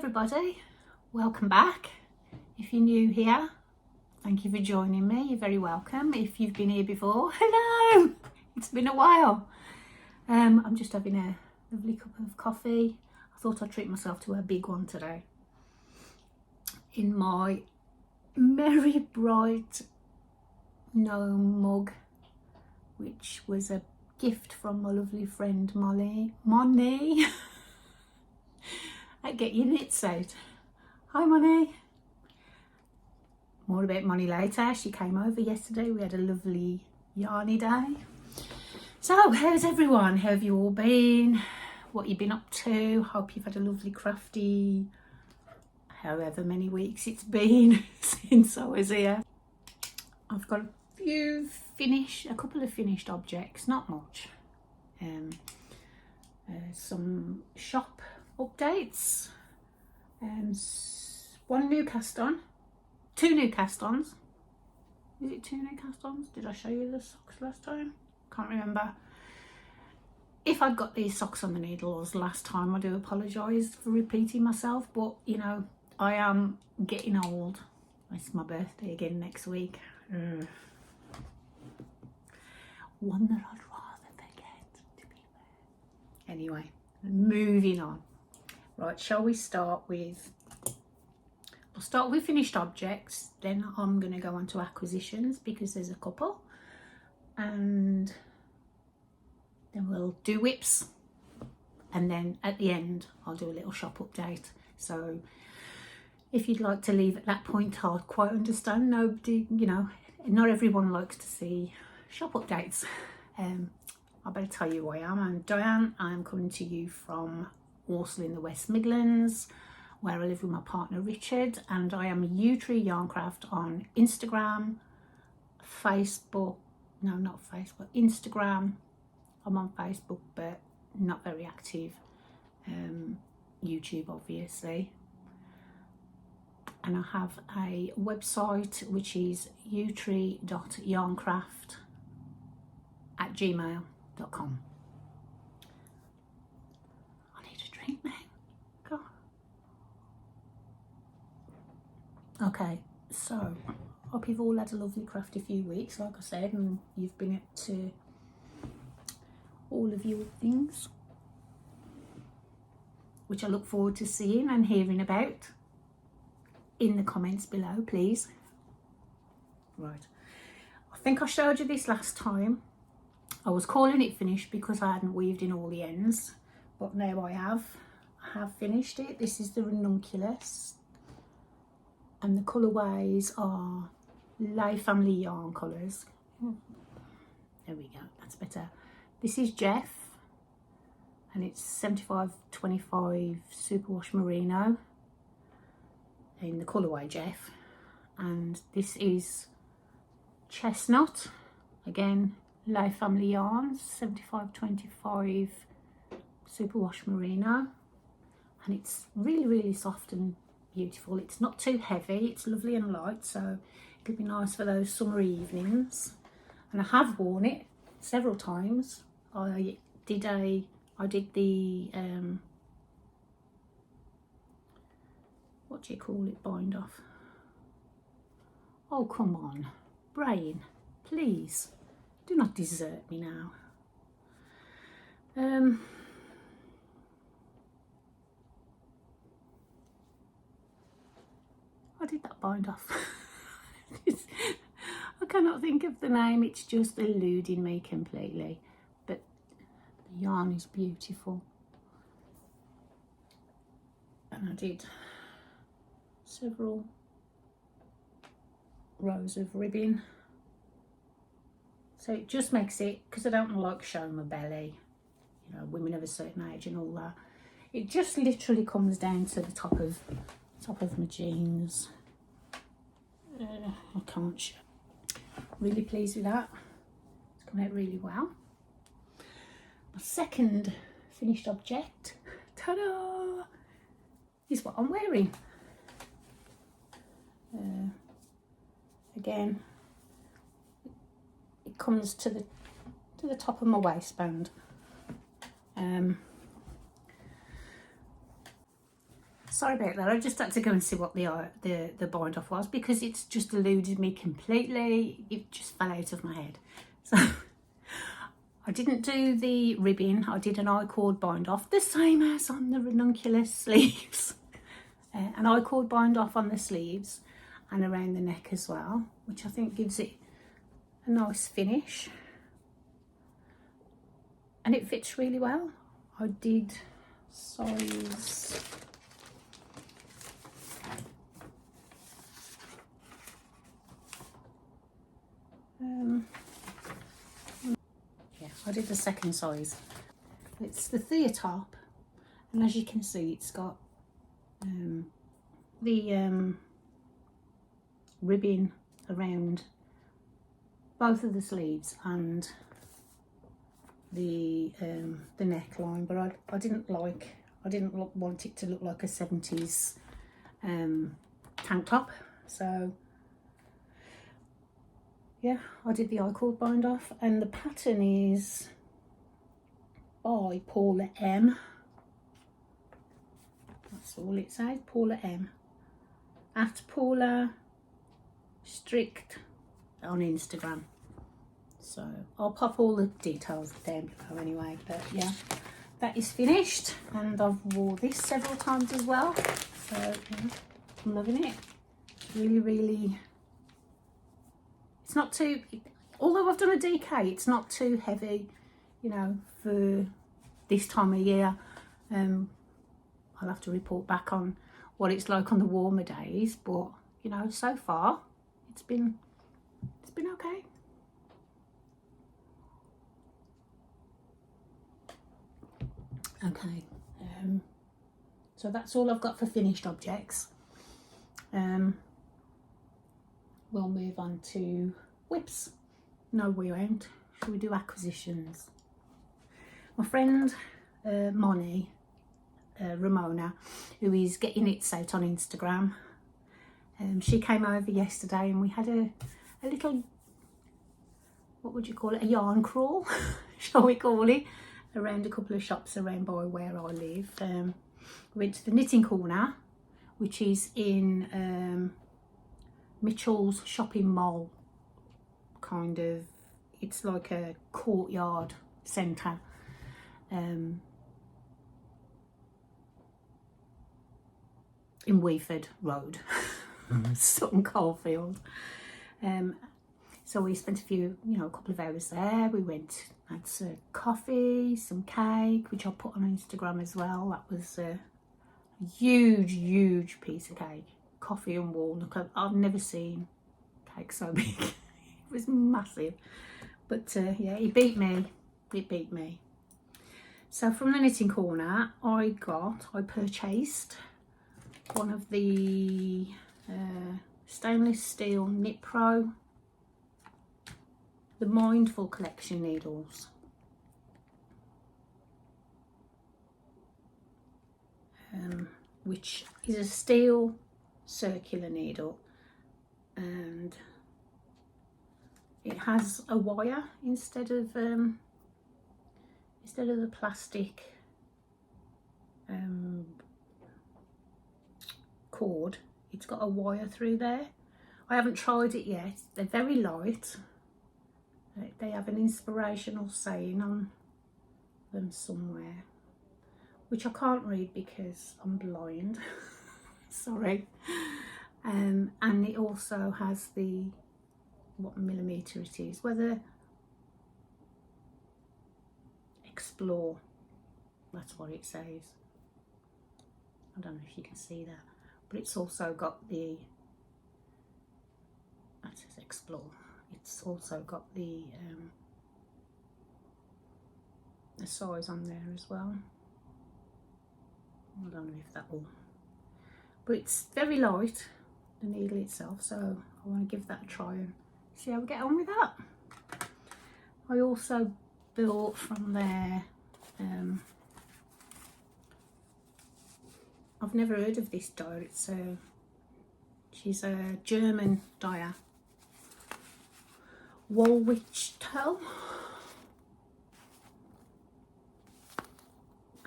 everybody, welcome back. If you're new here, thank you for joining me. You're very welcome. If you've been here before, hello, it's been a while. I'm just having a lovely cup of coffee. I thought I'd treat myself to a big one today in my Merry Bright gnome mug, which was a gift from my lovely friend Moni. I get your knits out. Hi Moni. More about Moni later. She came over yesterday. We had a lovely yarny day. So how's everyone? How have you all been? What you've been up to? Hope you've had a lovely crafty however many weeks it's been since I was here. I've got a couple of finished objects, not much. Some shop updates, one new cast on, two new cast ons. Is it two new cast ons? Did I show you the socks last time? Can't remember. If I'd got these socks on the needles last time, I do apologise for repeating myself, but you know, I am getting old. It's my birthday again next week. One that I'd rather forget, to be fair. Anyway, moving on. Right, shall we start with... I'll start with finished objects, then I'm going to go on to acquisitions because there's a couple. And then we'll do whips. And then at the end, I'll do a little shop update. So if you'd like to leave at that point, I'll quite understand. Nobody, you know, not everyone likes to see shop updates. I better tell you who I am. I'm Diane. I'm coming to you from Walsall in the West Midlands, where I live with my partner Richard, and I am Yew-Tree Yarncraft on Instagram, Facebook, no not Facebook, Instagram. I'm on Facebook but not very active. YouTube obviously. And I have a website which is yewtree.yarncraft@gmail.com. I need a drink now. God. Okay, so hope you've all had a lovely crafty few weeks, like I said, and you've been up to all of your things, which I look forward to seeing and hearing about in the comments below, please. Right, I think I showed you this last time. I was calling it finished because I hadn't weaved in all the ends, but now I have finished it. This is the ranunculus, and the colourways are Lay Family Yarn colours. There we go, that's better. This is Jeff, and it's 75/25 Superwash Merino in the colourway Jeff, and this is Chestnut, again Lay Family Yarns, 75/25 Superwash Merino, and it's really soft and beautiful. It's not too heavy, it's lovely and light, so it'll be nice for those summer evenings. And I have worn it several times. I did the what do you call it, bind off. Oh come on, brain, please do not desert me now. I did that bind off. I cannot think of the name, it's just eluding me completely, but the yarn is beautiful. And I did several rows of ribbing, so it just makes it, because I don't like showing my belly, you know, women of a certain age and all that, it just literally comes down to the top of my jeans. I can't show. Really pleased with that. It's come out really well. My second finished object, ta-da, is what I'm wearing. Again, it comes to the top of my waistband. Sorry about that. I just had to go and see what the bind off was, because it's just eluded me completely. It just fell out of my head. So I didn't do the ribbing. I did an I-cord bind off, the same as on the ranunculus sleeves. An I-cord bind off on the sleeves and around the neck as well, which I think gives it a nice finish. And it fits really well. I did size... yeah, I did the second size. It's the Thea top, and as you can see, it's got the ribbing around both of the sleeves and the neckline, but I didn't want it to look like a 70s tank top, so yeah, I did the I-cord bind off, and the pattern is by Paula M. That's all it says, Paula M. At Paula Strict on Instagram. So I'll pop all the details down below anyway, but yeah, that is finished, and I've wore this several times as well, so yeah, I'm loving it. Really, it's not too, although I've done a DK, it's not too heavy, you know, for this time of year. I'll have to report back on what it's like on the warmer days, but you know, so far it's been okay. Okay, so that's all I've got for finished objects. We'll move on to whips. No, we won't. Shall we do acquisitions? My friend Moni, Ramona, who is getting it out on Instagram, she came over yesterday, and we had a little, what would you call it, a yarn crawl, shall we call it, around a couple of shops around by where I live. We went to the Knitting Corner, which is in Mitchell's shopping mall, kind of. It's like a courtyard centre. In Weeford Road, Sutton Coldfield. So we spent a couple of hours there. We went, had some coffee, some cake, which I'll put on Instagram as well. That was a huge piece of cake. Coffee and walnut. I've never seen cake so big. It was massive. But yeah, it beat me. So from the Knitting Corner, I purchased one of the stainless steel Knit Pro, the Mindful collection needles. Which is a steel circular needle, and it has a wire instead of the plastic cord. It's got a wire through there. I haven't tried it yet. They're very light. They have an inspirational saying on them somewhere, which I can't read because I'm blind. Sorry. And it also has what millimetre it is, whether explore, that's what it says. I don't know if you can see that, but it's also got that says explore. It's also got the size on there as well. I don't know if that will, but it's very light, the needle itself, so I want to give that a try and see how we get on with that. I also bought from there, I've never heard of this dyer. She's a German dyer, Woolwich-Toe,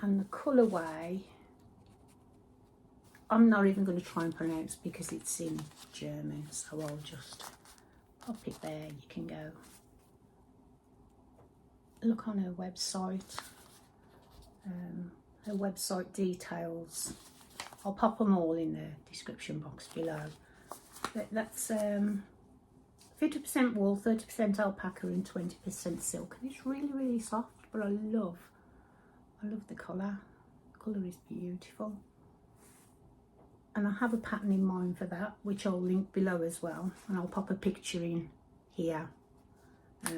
and the colourway I'm not even going to try and pronounce because it's in German, so I'll just pop it there. You can go look on her website, her website details. I'll pop them all in the description box below. But that's 50% wool, 30% alpaca and 20% silk, and it's really, really soft. But I love the colour. The colour is beautiful, and I have a pattern in mind for that, which I'll link below as well, and I'll pop a picture in here. I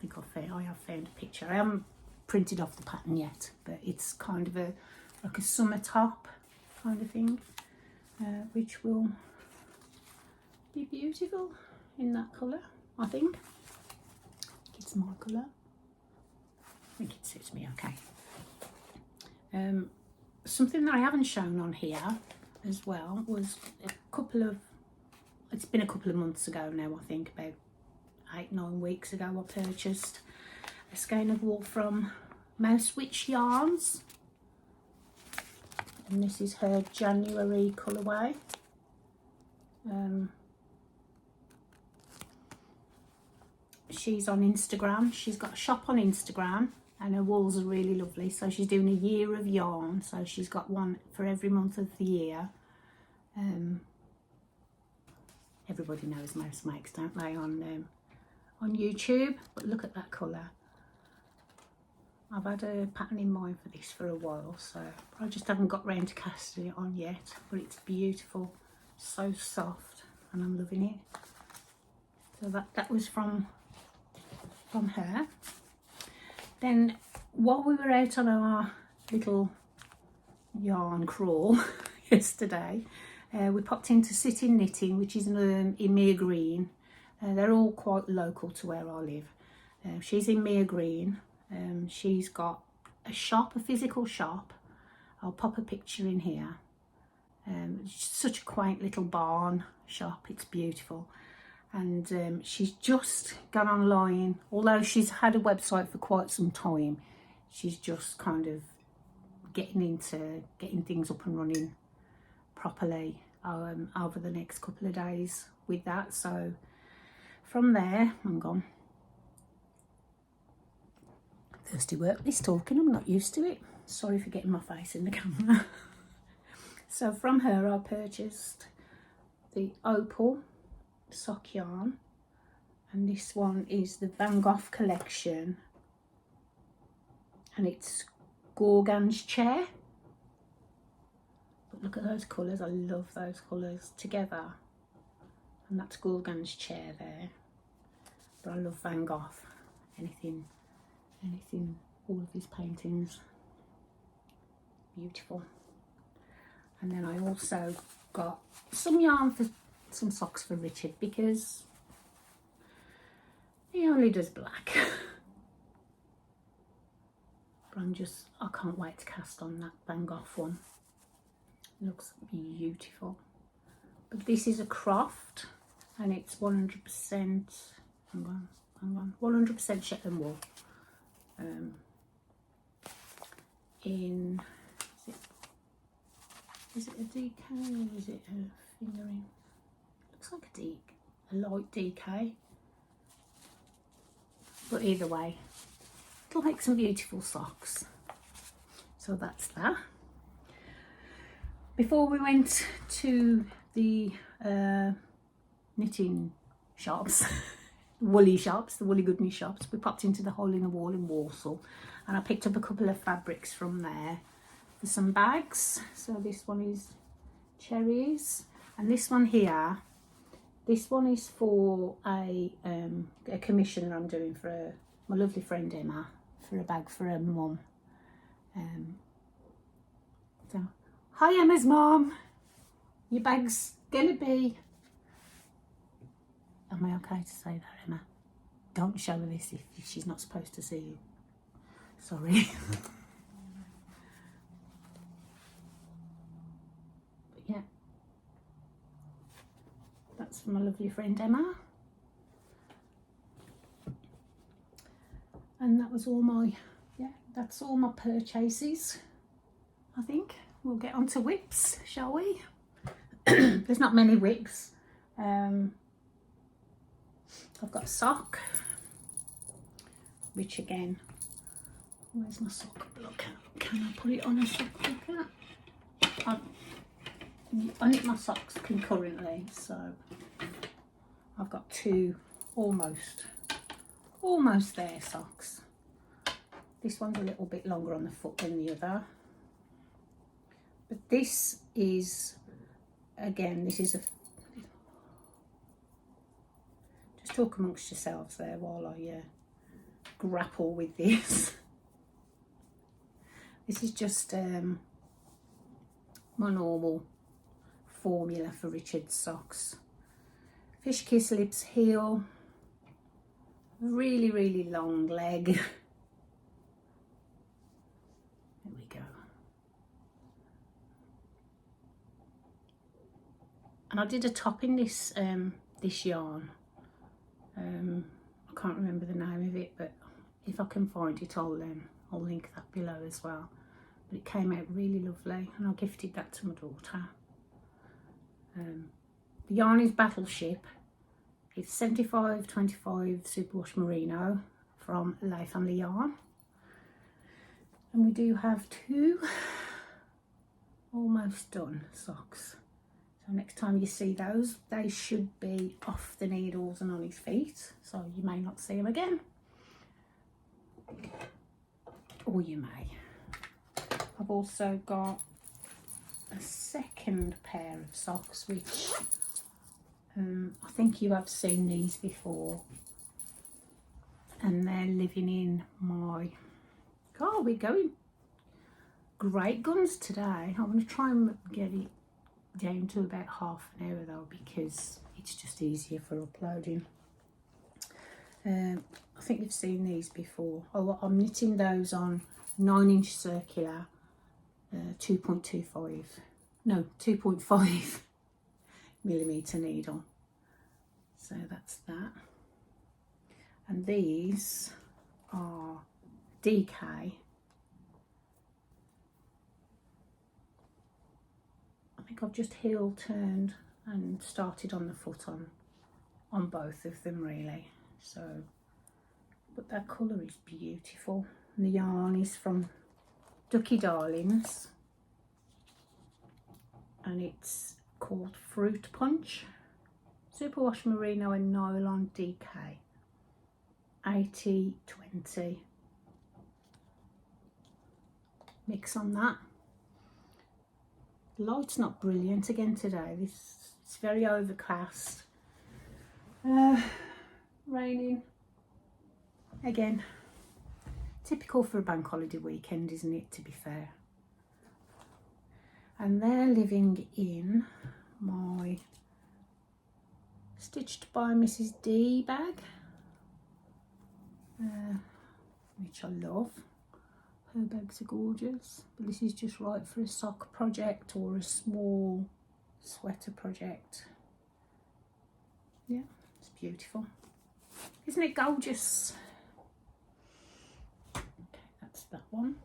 think I have found a picture. I haven't printed off the pattern yet, but it's kind of like a summer top kind of thing, which will be beautiful in that colour. I think it's my colour. I think it suits me okay. Something that I haven't shown on here as well was it's been a couple of months ago now, I think about 8-9 weeks ago, I purchased a skein of wool from Mouse Witch Yarns, and this is her January colourway. She's on Instagram. She's got a shop on Instagram, and her wools are really lovely. So she's doing a year of yarn, so she's got one for every month of the year. Everybody knows Mouse Makes, don't they, on YouTube? But look at that colour. I've had a pattern in mind for this for a while, so I just haven't got round to casting it on yet. But it's beautiful, so soft, and I'm loving it. So that was from her. Then while we were out on our little yarn crawl yesterday, we popped into Sitting Knitting, which is in Mere Green. They're all quite local to where I live. She's in Mere Green. She's got a shop, a physical shop. I'll pop a picture in here. It's such a quaint little barn shop. It's beautiful. And she's just gone online. Although she's had a website for quite some time, she's just kind of getting things up and running properly over the next couple of days with that. So from there, I'm gone. Thirsty work, this talking, I'm not used to it. Sorry for getting my face in the camera. So from her I purchased the Opal sock yarn, and this one is the Van Gogh collection, and it's Gorgon's Chair. But look at those colours, I love those colours together, and that's Gorgon's Chair there. But I love Van Gogh, anything, all of his paintings, beautiful. And then I also got some yarn for some socks for Richard, because he only does black. But I can't wait to cast on that Van Gogh one. It looks beautiful. But this is a Croft, and it's 100%, hang on, 100% Shetland wool. Is it a DK or is it a fingering? Looks like a light DK. But either way, it'll make some beautiful socks. So that's that. Before we went to the knitting shops, woolly shops, the woolly goodness shops, we popped into the Hole in the Wall in Walsall, and I picked up a couple of fabrics from there for some bags. So this one is cherries, and this one here, this one is for a commission I'm doing for my lovely friend Emma, for a bag for her mum. So hi Emma's mum, your bag's gonna be, am I okay to say that, Emma? Don't show her this if she's not supposed to see you. Sorry. But yeah, that's from my lovely friend Emma. And that was all my, that's all my purchases. I think we'll get on to whips, shall we? There's not many whips. I've got a sock, which again, where's my sock? Look, can I put it on a sock? I knit my socks concurrently, so I've got two almost there socks. This one's a little bit longer on the foot than the other, but this is, again, this is a, just talk amongst yourselves there while I grapple with this. This is just my normal formula for Richard's socks. Fish kiss lips heel, really long leg. There we go. And I did a top in this this yarn. I can't remember the name of it, but if I can find it, I'll link that below as well. But it came out really lovely, and I gifted that to my daughter. The yarn is Battleship. It's 75/25 superwash merino from La Family Yarn, and we do have two almost done socks. So next time you see those, they should be off the needles and on his feet, so you may not see them again, or you may. I've also got a second pair of socks, which I think you have seen these before, and they're living in my, oh, we're going great guns today. I'm going to try and get it down to about half an hour though, because it's just easier for uploading. I think you've seen these before. Oh, I'm knitting those on 9-inch circular 2.5 millimeter needle, so that's that. And these are DK. I think I've just heel turned and started on the foot on both of them really. So, but that colour is beautiful, and the yarn is from Ducky Darlings, and it's called Fruit Punch, superwash merino and nylon DK, 80/20 mix on that. The light's not brilliant again today. It's very overcast, raining again. Typical for a bank holiday weekend, isn't it, to be fair? And they're living in my Stitched by Mrs. D bag, which I love. Her bags are gorgeous, but this is just right for a sock project or a small sweater project. Yeah, it's beautiful. Isn't it gorgeous? That's that one.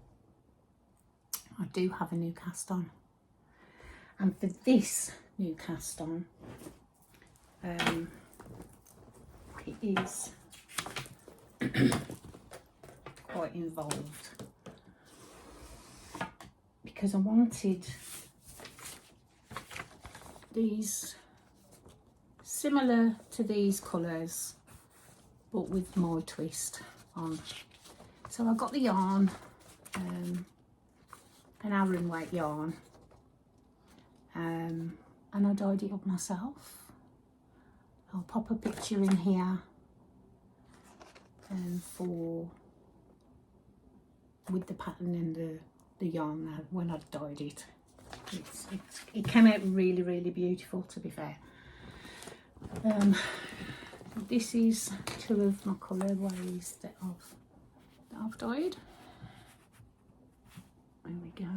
I do have a new cast on, and for this new cast on, it is quite involved, because I wanted these similar to these colours but with my twist on. So I got the yarn, an Aran weight yarn, and I dyed it up myself. I'll pop a picture in here for with the pattern and the yarn when I dyed it. It came out really, really beautiful, to be fair. This is two of my colourways that I've dyed. There we go.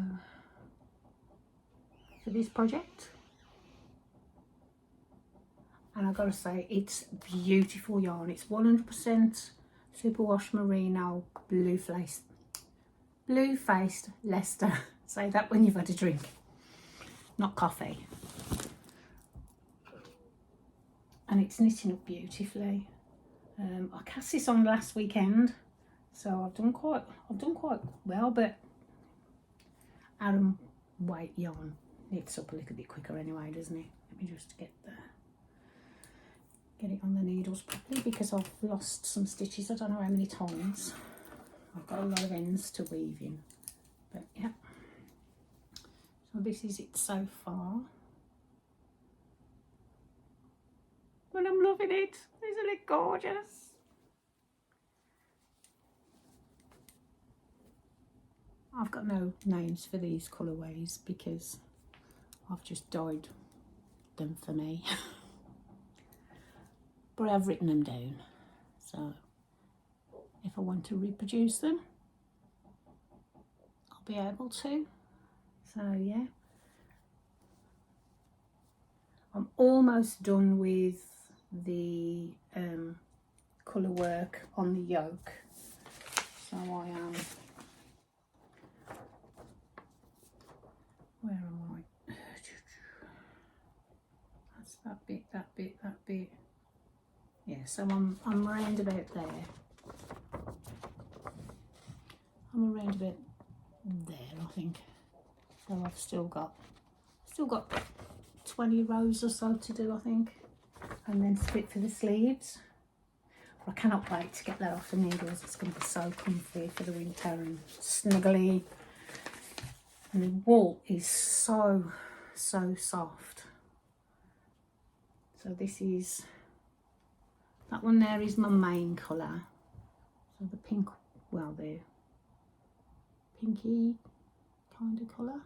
For this project. And I've got to say, it's beautiful yarn. It's 100% superwash merino blue faced Leicester Say that when you've had a drink, not coffee. And it's knitting up beautifully. I cast this on last weekend, so I've done quite well, but Aran weight yarn knits up a little bit quicker anyway, doesn't it? Let me just get it on the needles properly, because I've lost some stitches. I don't know how many times. I've got a lot of ends to weave in, but yeah. So this is it so far. But I'm loving it. Isn't it gorgeous? I've got no names for these colourways because I've just dyed them for me. But I've written them down, so if I want to reproduce them, I'll be able to. So yeah, I'm almost done with the colour work on the yoke, so I am. Where am I? That's that bit, that bit, that bit. Yeah, so I'm around about there. I'm around about there, I think. So I've still got 20 rows or so to do, I think, and then split for the sleeves. I cannot wait to get that off the needles. It's going to be so comfy for the winter and snuggly. And the wool is so soft. So this is, that one there is my main colour. So the pink, well, the pinky kind of colour.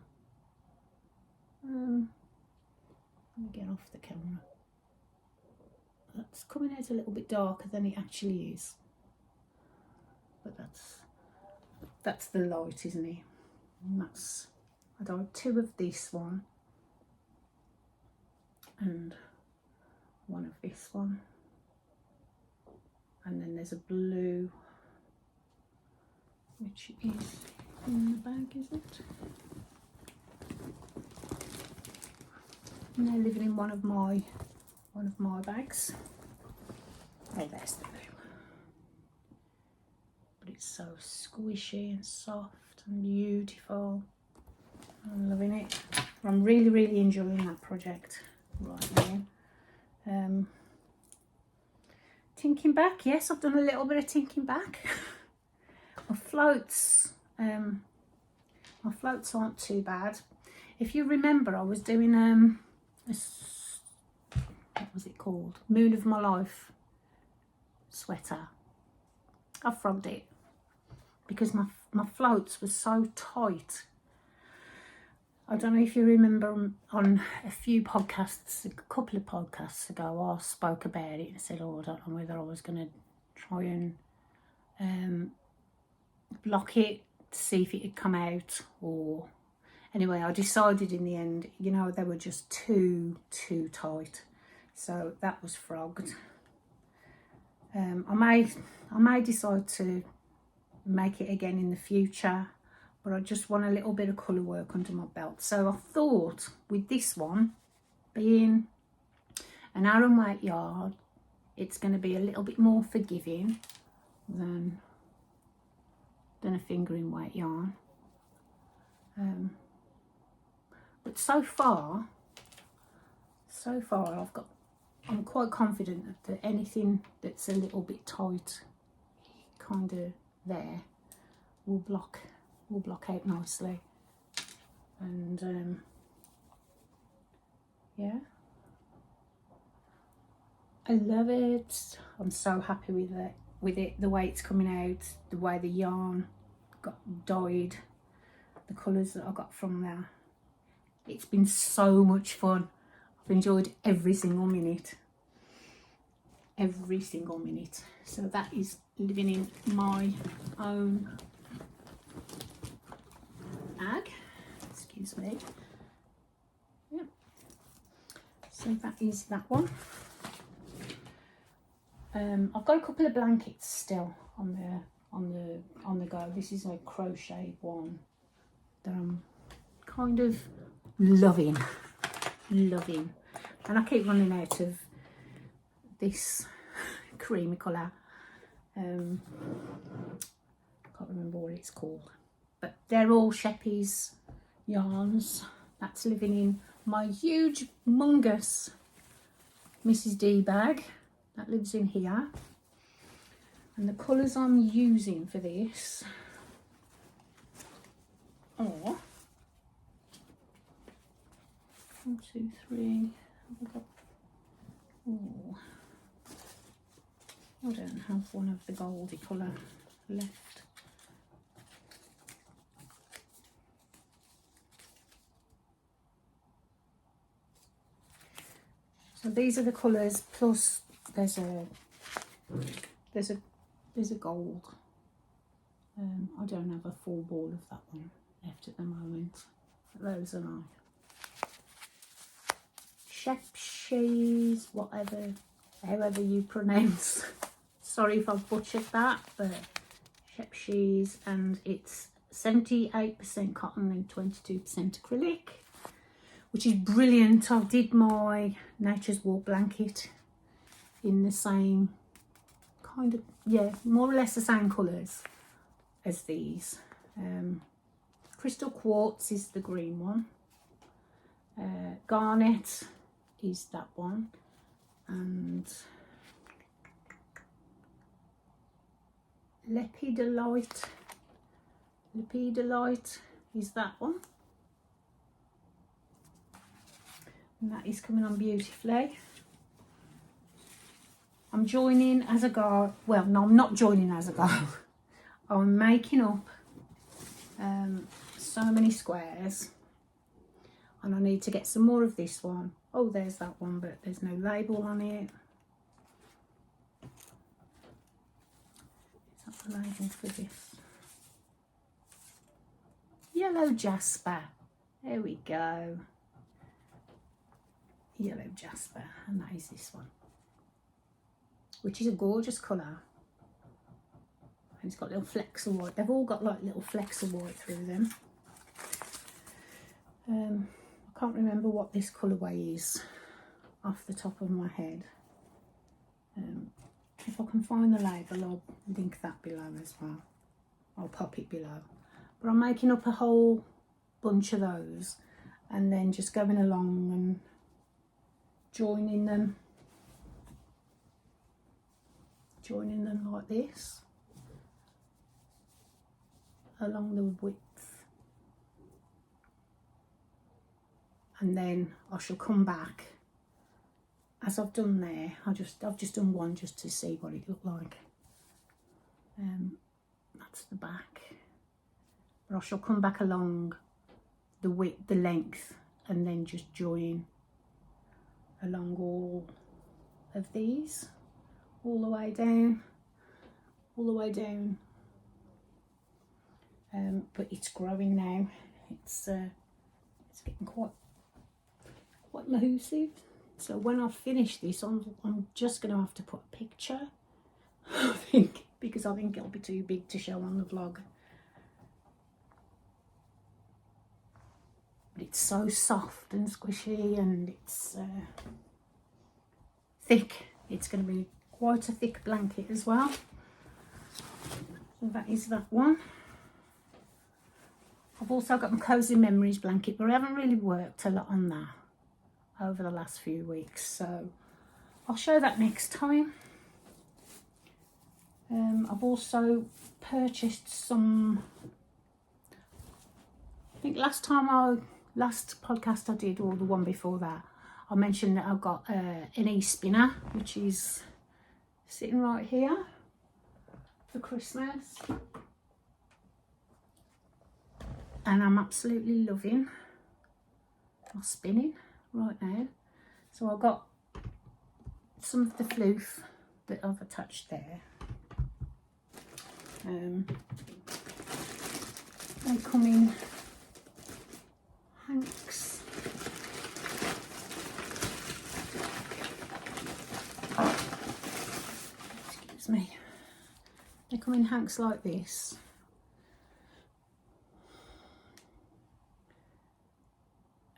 Let me get off the camera. That's coming out a little bit darker than it actually is, but that's the light, isn't it? And that's, I dyed 2 of this one and 1 of this one, and then there's a blue which is in the bag, is it? And they're living in one of my bags. Oh, there's the blue. But it's so squishy and soft and beautiful. I'm loving it. I'm really enjoying that project right now. Tinking back, yes, I've done a little bit of tinking back. My floats aren't too bad. If you remember, I was doing what was it called? Moon of My Life sweater. I frogged it because my floats were so tight. I don't know if you remember on a few podcasts, a couple of podcasts ago, I spoke about it and said, oh, I don't know whether I was going to try and block it to see if it had come out, or anyway, I decided in the end, you know, they were just too tight. So that was frogged. I may decide to make it again in the future, but I just want a little bit of colour work under my belt. So I thought with this one being an Aran weight yard, it's going to be a little bit more forgiving than a fingering weight yarn. But so far I'm quite confident that anything that's a little bit tight, kind of there, will block out nicely. And yeah, I love it. I'm so happy with it, the way it's coming out, the way the yarn got dyed, the colours that I got from there. It's been so much fun. I've enjoyed every single minute. So that is living in my own bag. Excuse me. Yep. So that is that one. I've got a couple of blankets still on the go. This is a crochet one that I'm kind of loving. And I keep running out of this creamy colour. Can't remember what it's called, but they're all Sheppy's yarns. That's living in my huge humongous Mrs. D bag that lives in here. And the colours I'm using for this are 1, 2, 3. Oh, I don't have one of the goldy colour left. So these are the colours, plus there's a gold. I don't have a full ball of that one left at the moment. Those are nice. Sheppy's, however you pronounce. Sorry if I've butchered that, but Sheppy's, and it's 78% cotton and 22% acrylic, which is brilliant. I did my Nature's Walk blanket in the same kind of, yeah, more or less the same colours as these. Crystal Quartz is the green one. Garnet is that one, and Lepidolite is that one, and that is coming on beautifully. I'm joining as I go. Well, no, I'm not joining as I go. I'm making up so many squares, and I need to get some more of this one. Oh, there's that one, but there's no label on it. Is that the label for this? Yellow Jasper. There we go. Yellow Jasper, and that is this one, which is a gorgeous colour. And it's got little flecks of white. They've all got like little flecks of white through them. I can't remember what this colourway is off the top of my head. If I can find the label, I'll link that below as well. I'll pop it below. But I'm making up a whole bunch of those, and then just going along and joining them like this along the width, and then I shall come back as I've done there. I've just done one just to see what it looked like. That's the back, but I shall come back along the width, the length, and then just join along all of these, all the way down. But it's growing now. It's getting quite massive. So when I finish this, I'm just going to have to put a picture, I think, because I think it'll be too big to show on the vlog. But it's so soft and squishy, and it's thick. It's going to be quite a thick blanket as well. So that is that one. I've also got my Cozy Memories blanket, but I haven't really worked a lot on that over the last few weeks, so I'll show that next time. I've also purchased some, I think last podcast I did, or the one before that, I mentioned that I've got an e-spinner, which is sitting right here for Christmas, and I'm absolutely loving my spinning right now. So I've got some of the floof that I've attached there. They come in hanks. Excuse me. They come in hanks like this.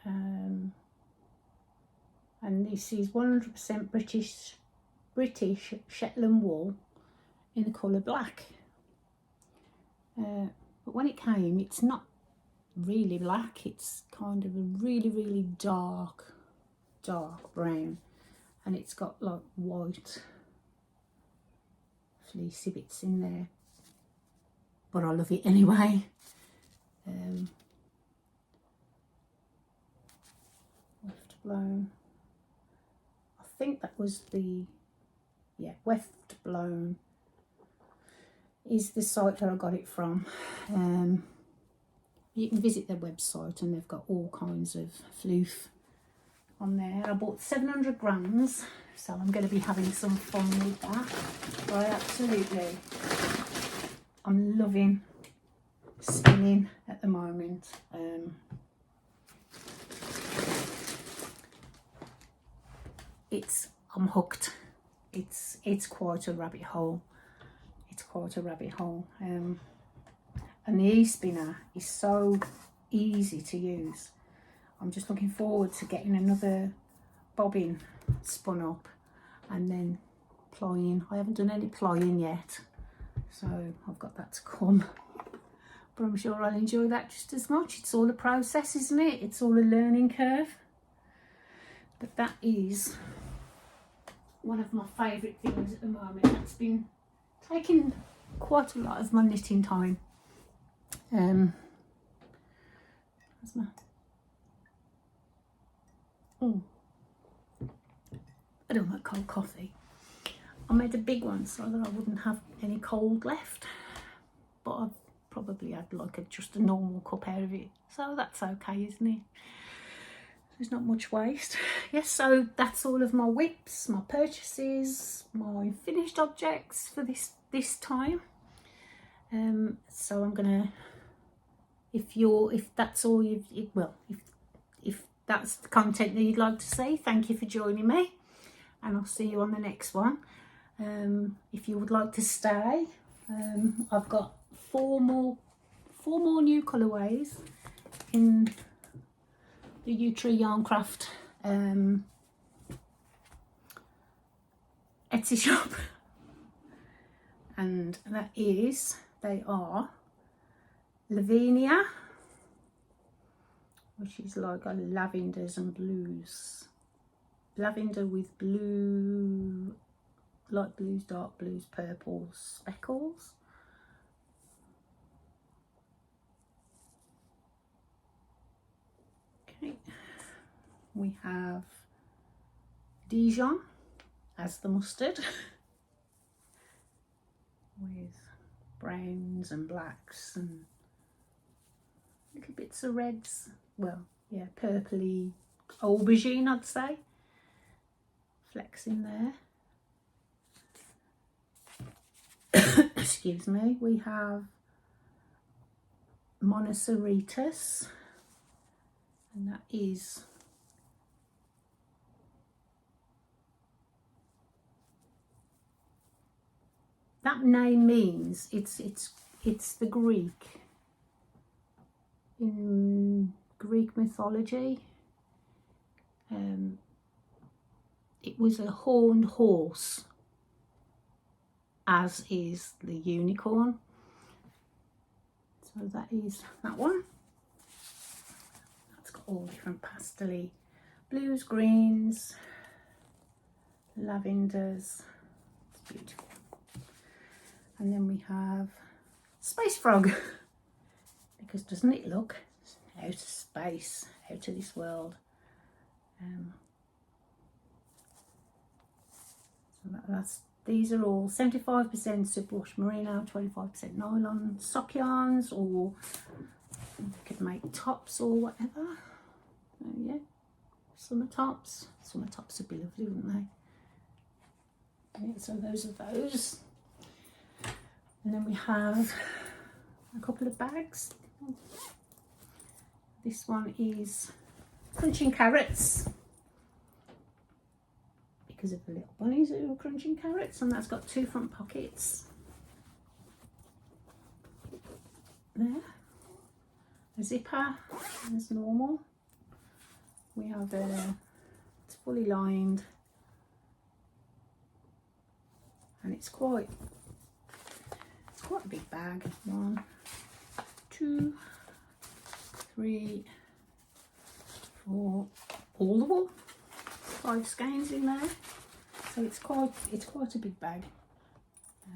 and this is 100% British Shetland wool in the colour black. But when it came, it's not really black, it's kind of a really dark brown, and it's got like white fleecy bits in there, but I love it anyway. Weft blown, I think that was the, yeah, Weft blown is the site that I got it from. You can visit their website and they've got all kinds of floof on there. I bought 700 grams, so I'm going to be having some fun with that. I'm loving spinning at the moment. I'm hooked. It's quite a rabbit hole. And the e-spinner is so easy to use. I'm just looking forward to getting another bobbin spun up and then plying. I haven't done any plying yet, so I've got that to come. But I'm sure I'll enjoy that just as much. It's all a process, isn't it? It's all a learning curve. But that is one of my favourite things at the moment. That's been taking quite a lot of my knitting time. I don't like cold coffee. I made a big one so that I wouldn't have any cold left, but I've probably had like just a normal cup out of it, so that's okay, isn't it? There's not much waste. Yes, so that's all of my whips, my purchases, my finished objects for this time. So I'm gonna, if that's all if that's the content that you'd like to see, thank you for joining me, and I'll see you on the next one. If you would like to stay, I've got four more new colourways in the U-Tree Yarncraft Etsy shop, and they are Lavinia, which is like a lavenders and blues, lavender with blue, light blues, dark blues, purples, speckles. Okay, we have Dijon as the mustard with browns and blacks and little bits of reds, well, yeah, purpley aubergine, I'd say, flecks in there. Excuse me. We have Monoceretus, and that is that name means it's the Greek. In Greek mythology, it was a horned horse, as is the unicorn. So that is that one. That's got all different pastel blues, greens, lavenders. It's beautiful. And then we have Space Frog, because doesn't it look out of space, out of this world? So these are all 75% superwash merino, 25% nylon sock yarns, or you could make tops or whatever. So yeah, summer tops would be lovely, wouldn't they? Yeah, so those are those. And then we have a couple of bags. This one is crunching carrots, because of the little bunnies who are crunching carrots, and that's got 2 front pockets. There. A zipper as normal. we have it's fully lined, and it's quite a big bag. 1, 2, 3, 4, all the wool, 5 skeins in there, so it's quite a big bag,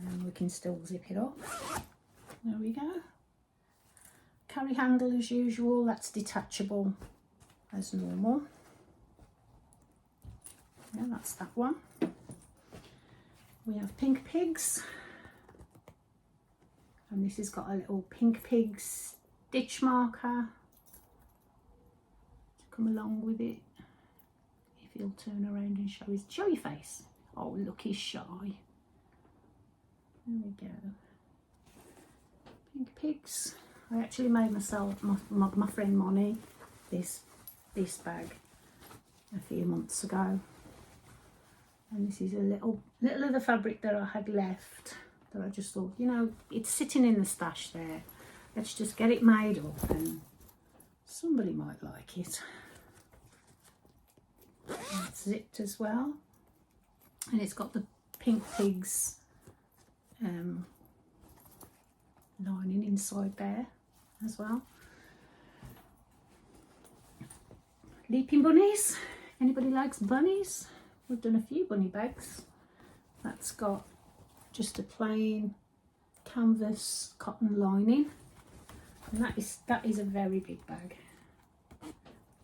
and we can still zip it up. There we go. Carry handle as usual, that's detachable as normal. Yeah, that's that one. We have pink pigs, and this has got a little pink pig stitch marker to come along with it. If he'll turn around and show your face. Oh look, he's shy. There we go. Pink pigs. I actually made myself, my friend Moni, this bag a few months ago, and this is a little of the fabric that I had left, that I just thought, you know, it's sitting in the stash there, let's just get it made up and somebody might like it. And it's zipped as well, and it's got the pink pigs lining inside there as well. Leaping bunnies. Anybody likes bunnies? We've done a few bunny bags. That's got just a plain canvas cotton lining, and that is a very big bag.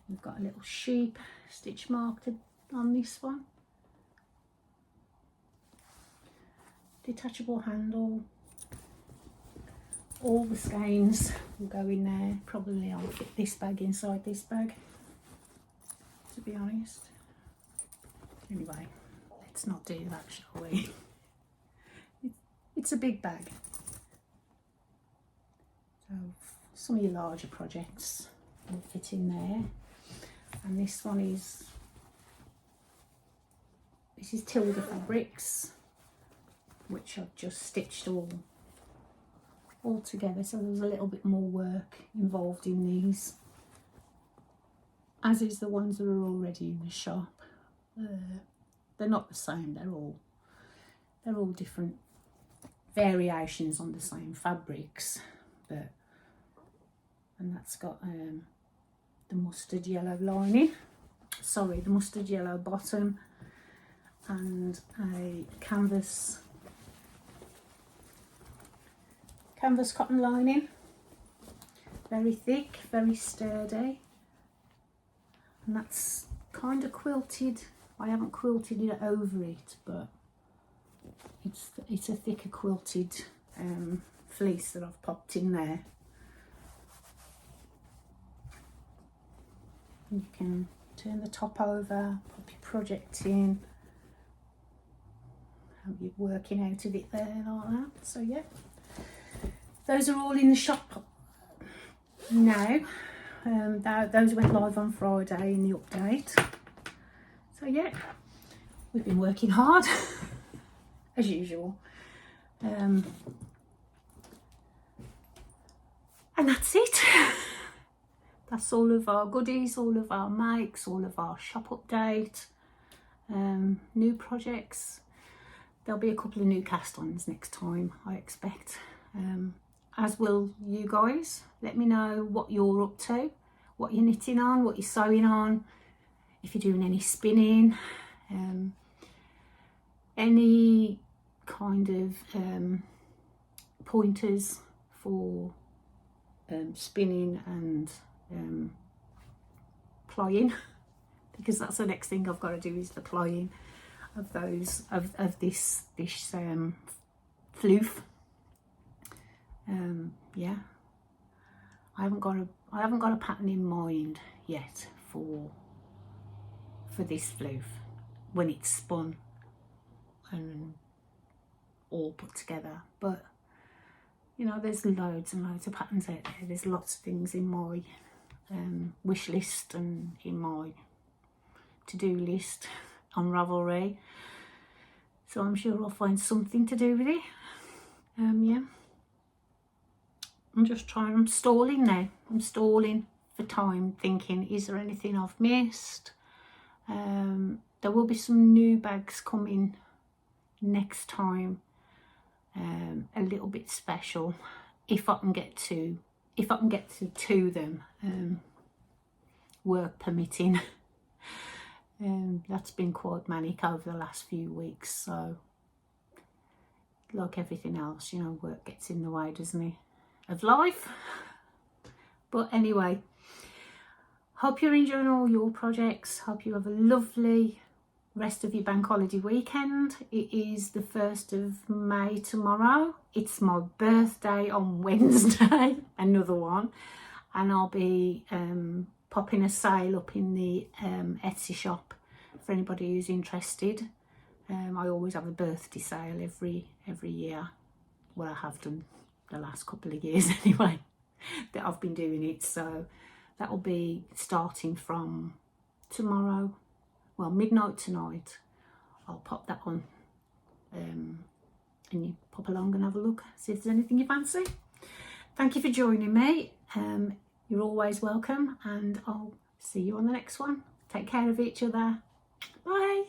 We've got a little sheep stitch marked on this one. Detachable handle. All the skeins will go in there. Probably I'll fit this bag inside this bag, to be honest. Anyway, let's not do that, shall we? It's a big bag. So some of your larger projects will fit in there. And this one is, this is Tilda fabrics, which I've just stitched all together, so there's a little bit more work involved in these, as is the ones that are already in the shop. They're not the same, they're all different variations on the same fabrics, but, and that's got the mustard yellow lining, sorry, the mustard yellow bottom, and a canvas cotton lining, very thick, very sturdy, and that's kind of quilted. I haven't quilted it over it, but it's a thicker quilted fleece that I've popped in there. You can turn the top over, pop your project in, have you working out of it there like that. So yeah, those are all in the shop now. Those went live on Friday in the update. So yeah, we've been working hard as usual, and that's it. That's all of our goodies, all of our makes, all of our shop update, new projects. There'll be a couple of new cast-ons next time, I expect, as will you guys. Let me know what you're up to, what you're knitting on, what you're sewing on, if you're doing any spinning, any kind of pointers for spinning and plying, because that's the next thing I've got to do, is the plying of those of this floof. Yeah, I haven't got a pattern in mind yet for this floof when it's spun and all put together, but you know, there's loads and loads of patterns out there. There's lots of things in my wish list and in my to-do list on Ravelry, so I'm sure I'll find something to do with it. Yeah, I'm stalling now. I'm stalling for time thinking, is there anything I've missed? There will be some new bags coming next time, a little bit special, if I can get to them, work permitting. That's been quite manic over the last few weeks, so like everything else, you know, work gets in the way, doesn't it, of life. But anyway, hope you're enjoying all your projects. Hope you have a lovely rest of your bank holiday weekend. It is the 1st of May tomorrow. It's my birthday on Wednesday, another one, and I'll be popping a sale up in the Etsy shop for anybody who's interested. I always have a birthday sale every year. Well, I have done the last couple of years anyway that I've been doing it, so that'll be starting from tomorrow, well, midnight tonight. I'll pop that on, and you pop along and have a look, see if there's anything you fancy. Thank you for joining me. You're always welcome, and I'll see you on the next one. Take care of each other. Bye.